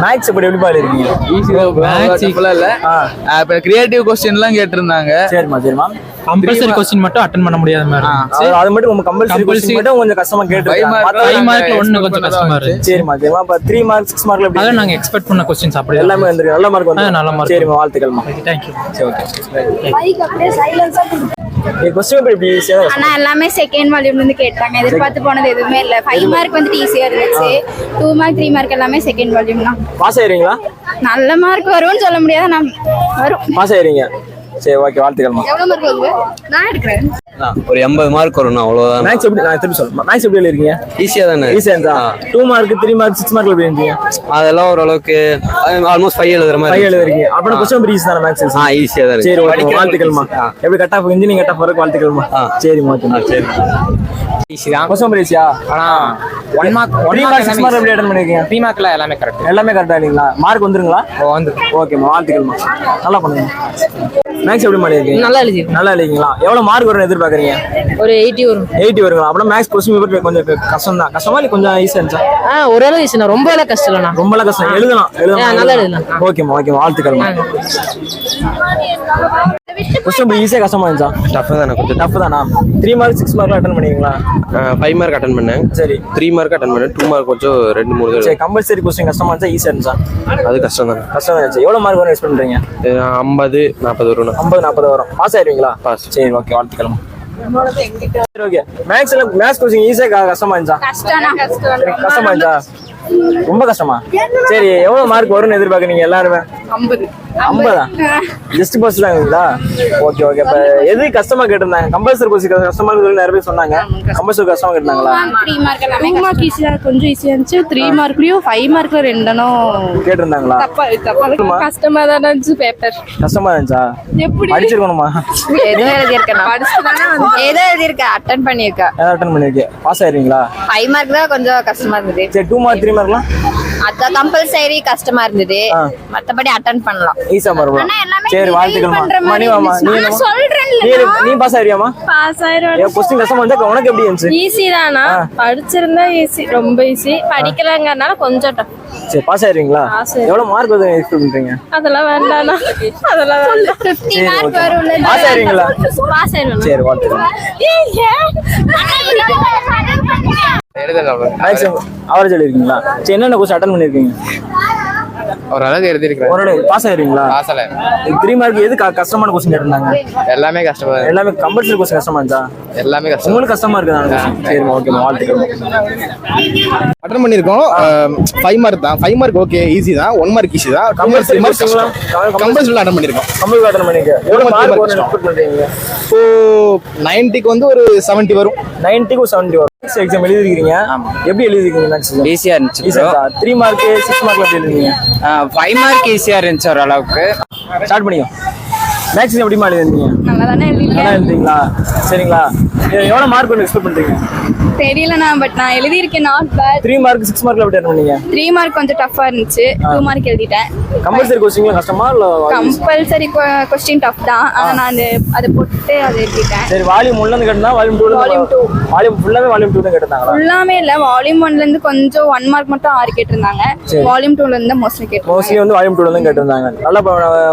Maths எப்படி இருக்கீங்க? Maths இல்ல. இப்ப கிரியேட்டிவ் क्वेश्चनலாம் கேட்டிருந்தாங்க. சரிமா. கம்பல்சரி क्वेश्चन மட்டும் அட்டெண்ட் பண்ண முடியாத மாதிரி. அது மட்டும் நம்ம கம்பல்சரி क्वेश्चन மட்டும் கொஞ்சம் கஷ்டமா கேட்டிருக்காங்க. 5 மார்க்ல ஒண்ணு கொஞ்சம் கஷ்டமா இருக்கு. சரிமா. அப்ப 3 மார்க் 6 மார்க்ல எப்படி? அத நாங்க எக்ஸ்பெக்ட் பண்ண क्वेश्चंस அப்படியே எல்லாமே வந்திருக்கு. நல்ல மார்க் வந்து. நல்ல மார்க். சரிமா, வாழ்த்துக்கள்மா. Thank you. சரி, ஓகே. மைக் அப்படியே சைலன்ஸா கொடுங்க. क्वेश्चन எப்படி ஈஸியா இருக்கு? ஆனா எல்லாமே செகண்ட் வால்யூம்ல இருந்து கேட்டாங்க. எதிர்பார்த்து போனது எதுவுமே இல்ல. 5 மார்க் வந்து ஈஸியா இருந்துச்சு. 2 மார்க் 3 மார்க் எல்லாமே செகண்ட் வால்யூம் தான். பாஸ் ஆயிரீங்களா? நல்ல மார்க் வரும்னு சொல்ல முடியாது. நான் வரும். பாஸ் ஆயிரீங்க. சரி, ஓகே, வாழ்த்துக்கள்மா. எவ்வளவு மார்க் வருது? நான் எடுக்கிறேன். ஒரு 80 மார்க் வரும். அவ்வளவுதான். மேக்ஸ் எப்படி? நான் திருப்பி சொல்றேன். மேக்ஸ் எப்படி எழுதிருக்கீங்க? ஈஸியா தானே? ஈஸியா இருந்தா 2 மார்க் 3 மார்க் 6 மார்க்ல எப்படி எழுதிங்க? அதெல்லாம் ஓரளவுக்கு ஆல்மோஸ்ட் 5 எழுதுற மாதிரி 5 எழுதுறீங்க. அப்ப क्वेश्चन ஈஸி தான மேக்ஸ்? ஈஸியா தான். சரி, ஓகே, வாழ்த்துக்கள்மா. எப்படி cut off engineering cut off வரக்கு வாழ்த்துக்கள்மா. சரி, ஓகே. சரி, ஈஸி தான். क्वेश्चन ஈஸியா? ஆனா 1 மார்க் 3 மார்க் 6 மார்க் எப்படி அட்டெண்ட் பண்ணிருக்கீங்க? 3 மார்க்ல எல்லாமே கரெக்ட். எல்லாமே கரெக்ட்டா இல்லீங்களா? மார்க் வந்துருங்களா? வந்து. ஓகேமா, வாழ்த்துக்கள்மா. நல்லா பண்ணுங்க. மேக்ஸ் எப்படி பண்ணிருக்கீங்க? நல்லா எழுதி. நல்லா எழுதிங்களா? எவ்வளவு மார்க் வரும்னு எதிர்பார்க்கறீங்க? ஒரு 80 வரும். 80 வருங்களா? அப்ப மேக்ஸ் क्वेश्चन பேப்பர் கொஞ்சம் கஷ்டம் தான். கஷ்டமா இல்ல கொஞ்சம் ஈஸியா இருந்துச்சா? ஓரளவு ஈஸினா ரொம்ப எல்லாம் கஷ்டம் இல்லனா. ரொம்ப எல்லாம் கஷ்டம். எழுதலாம். நல்லா எழுதலாம். ஓகேமா, வாழ்த்துக்கள்மா. क्वेश्चन ஈஸியா கஷ்டமா இருந்துச்சா? டஃப் தானே, கொஞ்சம் டஃப் தானா? 3 மார்க் 6 மார்க்ல அட்டெண்ட் பண்ணீங்களா? 5 மார்க் அட்டெண்ட் பண்ணேன். சரி. 3 மார்க் அட்டெண்ட் பண்ணேன். 2 மார்க் கொஞ்சம் 2 3 சரி, கம்பல்சரி क्वेश्चन கஷ்டமா இருந்துச்சா ஈஸியா இருந்துச்சா? அது கஷ்டம் தானே. கஷ்டம் இருந்துச்சு. எவ்வளவு மார்க் வரும் எக்ஸ்பெக்ட் பண்றீங்க? 50 40 வரும். 50 40 வரும். பாஸ் ஆயிருவீங்களா? பாஸ். சரி, ஓகே, வாழ்த்துக்கள்மா. சரி, ஓகே. மேக்ஸ் क्वेश्चन ஈஸியா கஷ்டமா இருந்துச்சா? கஷ்டமா இருந்துச்சா? ரொம்ப கஷ்டமா? சரி, எவ்வளவு மார்க் வரும்னு எதிர்பார்க்கறீங்க எல்லாரும்? 50. 50 ஜஸ்ட் பாஸ் தான்ங்களா? Okay, okay. அப்ப எது கஷ்டமா கேட்டிருந்தாங்க? கம்பல்சரி क्वेश्चन கஷ்டமா இருக்குன்னு நிறைய பேர் சொன்னாங்க. கம்பல்சரி கஷ்டமா கேட்டாங்களா? 3 மார்க் எல்லாமே 2 மார்க் ஈஸியா கொஞ்சம் ஈஸியா இருந்துச்சு. 3 மார்க்லயும் 5 மார்க்ல ரெண்டனும் கேட்டிருந்தாங்களா? தப்பா கஷ்டமா தான் இருந்துச்சு பேப்பர். கஷ்டமா இருந்துச்சா? எப்படி படிச்சிருக்கணுமா? ஏதோ எழுதி இருக்கேன். படிச்சுதானே ஏதோ எழுதி இருக்கேன். அட்டெண்ட் பண்ணிருக்கேன். அட்டெண்ட் பண்ணிருக்கீங்க. பாஸ் ஆயிருவீங்களா? 5 மார்க் தான் கொஞ்சம் கஷ்டமா இருந்தது. சரி, 2 மார்க் 3 மார்க்லாம் அத கம்பல்சரி கஷ்டமா இருந்தது. மத்தபடி அட்டெண்ட் பண்ணலாம். ஈஸியா மார்க். சரி, வாழ்த்துக்கள்மா. மணி மாமா, நீ பாஸ் ஆயிரியாமா? பாஸ் ஆயிரும். क्वेश्चन கஷ்டமா இருந்தா உனக்கு எப்படி இருந்துச்சு? ஈஸி தானா? படிச்சிருந்தா ஈஸி, ரொம்ப ஈஸி. படிக்கலங்கறனால கொஞ்சம் டஃப். சரி, பாஸ் ஆயிருவீங்களா? எவ்வளவு மார்க் வந்து எக்ஸ்பெக்ட் பண்றீங்க? அதெல்லாம் வேண்டானா? அதெல்லாம் வேண்டாம். 50 மார்க் வரும்ல. பாஸ் ஆயிருவீங்களா? பாஸ் ஆயிரும். சரி, வாழ்த்துக்கள். மேக்ஸ் அவரேஜ் எழுதிருக்கீங்களா? சரி, என்னென்ன क्वेश्चन அட்டெண்ட் பண்ணிருக்கீங்க? ஓரளவுக்கு எழுதி இருக்கேன். ஓரளவு பாஸ் ஆயிருவீங்களா? பாஸ் ஆல. 3 மார்க் எது கஷ்டமான क्वेश्चन கேட்டிருந்தாங்க? எல்லாமே கஷ்டமா. எல்லாமே கம்பல்சரி क्वेश्चन கஷ்டமா இருந்துச்சா? எல்லாமே கஷ்டம். உங்களுக்கு கஷ்டமா இருக்குதா? சரி, ஓகே, வாழ்த்துக்கள். அட்டெண்ட் பண்ணிருக்கோம். 5 மார்க் தான். 5 மார்க் ஓகே, ஈஸி தான். 1 மார்க் ஈஸி தான். கம்பல்சரி கம்பல்சரி அட்டெண்ட் பண்ணிருக்கோம். கம்பல்சரி அட்டெண்ட் பண்ணிருக்கீங்க. எவ்வளவு மார்க் வரும்னு எக்ஸ்பெக்ட் பண்றீங்க? இப்போ 90க்கு வந்து ஒரு 70 வரும். 90க்கு 70 வரும். எக்ஸாம் எழுதிருக்கீங்க. எப்படி எழுதிருக்கீங்க மேக்ஸ்? ஈஸியா இருந்துச்சு. ஈஸியா? 3 மார்க் 6 மார்க்ல எப்படி எழுதிருக்கீங்க? 5 மார்க் ஈஸியா இருந்துச்சு ஓரளவுக்கு. ஸ்டார்ட் பண்ணிக்கோ. மேக்ஸ் எப்படி எழுதிருந்தீங்க? நல்லா தானே எழுதிருக்கேன். நல்லா எழுதிங்களா? சரிங்களா? எவ்வளவு மார்க் வந்து எக்ஸ்பெக்ட் பண்றீங்க? தெரியலண்ணா, பட் நான் எழுதியிருக்கேன். Not bad. 3 மார்க் 6 மார்க்ல எப்படி அட்டெண்ட் பண்ணீங்க? 3 மார்க் கொஞ்சம் டஃப்பா இருந்துச்சு. 2 மார்க் எழுதிட்டேன். கம்பல்சரி क्वेश्चन கஷ்டமா இல்ல? கம்பல்சரி क्वेश्चन டஃப் தான். ஆனா நான் அதை போட்டு அதை எழுதிட்டேன். சரி, வால்யூம் 1ல இருந்து கேட்டா வால்யூம் 2ல வால்யூம் 2 வால்யூம் ஃபுல்லாவே வால்யூம் 2 தான் கேட்டாங்களா? ஃபுல்லாமே இல்ல. வால்யூம் 1ல இருந்து கொஞ்சம் 1 மார்க் மட்டும் 6 கேட்டிருந்தாங்க. வால்யூம் 2ல இருந்து மோஸ்ட்லி கேட்டிருந்தாங்க. மோஸ்ட்லி வந்து வால்யூம் 2ல தான் கேட்டிருந்தாங்க. நல்லா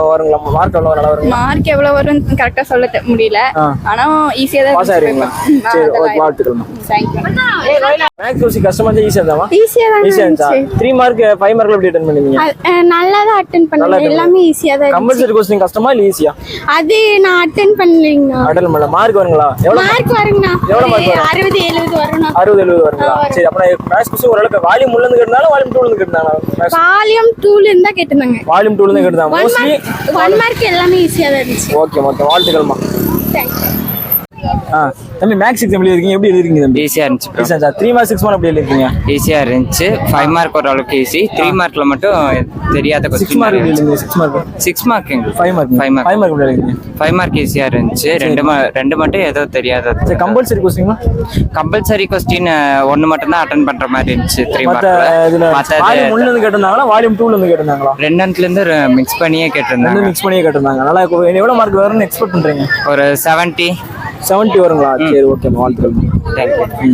வருங்களா? மார்க் எவ்வளவு நல்லா வரும்? மார்க் எவ்வளவு வரும் கரெக்ட்டா சொல்ல முடியல. ஆனா ஈஸியா தான் பாஸ் ஆயிருவீங்களா? சரி, ஓகே, வாழ்த்துக்கள். Thank you. மேக்ஸ் क्वेश्चन கஷ்டமா இருந்தா ஈஸியா இருந்தா? ஈஸியா தான் இருந்துச்சு. 3 மார்க் 5 மார்க்ல எப்படி அட்டெண்ட் பண்ணீங்க? நல்லா தான் அட்டெண்ட் பண்ணேன். எல்லாமே ஈஸியா தான். கம்பல்சரி क्वेश्चन கஷ்டமா இல்ல ஈஸியா? அது நான் அட்டெண்ட் பண்ணலங்க. அட்டெண்ட் பண்ணல. மார்க் வருங்களா? எவ்வளவு மார்க் வருங்கண்ணா? எவ்வளவு மார்க் வரும்? 60 70 வரும்ண்ணா. 60 70 வருங்களா? சரி, அப்ப மேக்ஸ் क्वेश्चन ஓரளவுக்கு வால்யூம் 1ல இருந்து கேட்டாங்களா வால்யூம் 2ல இருந்து கேட்டாங்களா? வால்யூம் 2ல இருந்து தான் கேட்டாங்க. வால்யூம் 2ல இருந்து கேட்டாங்க. மோஸ்ட்லி 1 மார்க் எல்லாமே ஈஸியா தான் இருந்துச்சு. ஓகே, வாழ்த்துக்கள்மா. Thank you. தம்பி மேக்ஸ் எக்ஸாம் எழுதிருக்கீங்க. எப்படி எழுதிருக்கீங்க தம்பி? ஈஸியா இருந்துச்சு. ஈஸியா? 3 மார்க் 6 மார்க் எப்படி எழுதிருக்கீங்க? ஈஸியா இருந்துச்சு. 5 மார்க் ஓரளவுக்கு ஈஸி. 3 மார்க்ல மட்டும் தெரியாத 6 மார்க் எழுதிருக்கீங்க. 6 மார்க் 6 மார்க் 5 மார்க் 5 மார்க் எப்படி எழுதிருக்கீங்க? 5 மார்க் ஈஸியா இருந்துச்சு. ரெண்டு மட்டும் ஏதோ தெரியாத. சரி, கம்பல்சரி क्वेश्चन கம்பல்சரி क्वेश्चन 1 மட்டும் தான் அட்டெண்ட் பண்ற மாதிரி இருந்துச்சு. 3 இதுல மார்க்ல வால்யூம் 1ல இருந்து கேட்டாங்களா வால்யூம் 2ல இருந்து கேட்டாங்களா? ரெண்டுல இருந்து மிக்ஸ் பண்ணியே கேட்டிருந்தாங்க. மிக்ஸ் பண்ணியே கேட்டிருந்தாங்க. நல்லா எவ்வளவு மார்க் வரும்னு எக்ஸ்பெக்ட் பண்றீங்க? ஒரு 70 வருங்களா? சரி, ஓகே, வாழ்த்துக்கள். தேங்க்யூ.